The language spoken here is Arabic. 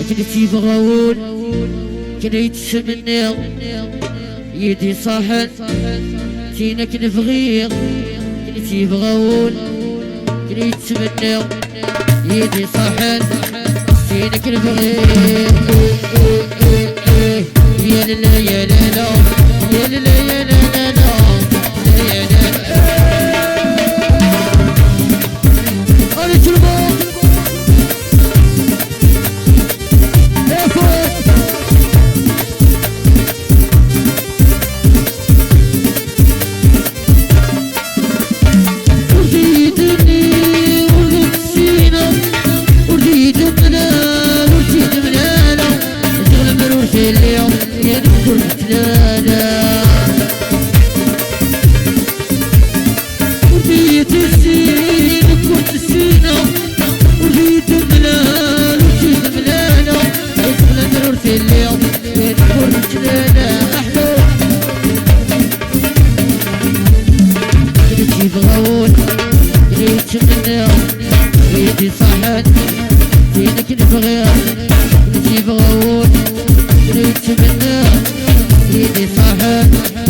كنتي بغاول كنا يتسمني يدي صاحن تينا كنبغيك كنتي بغاول كنا يتسمني يدي صاحن تينا كنبغيك يا لا يا لا يا لا يا لا اليوم يذكر ثلاثة وريت السين كنت السينة وريت الملال وجيت ملالة يدخل مرور في اليوم يذكر ثلاثة أحلو كنتي بغاول كنتي منها ريدي صحن فينك نبغيها كنتي بغاول كنتي منها يدي صاحب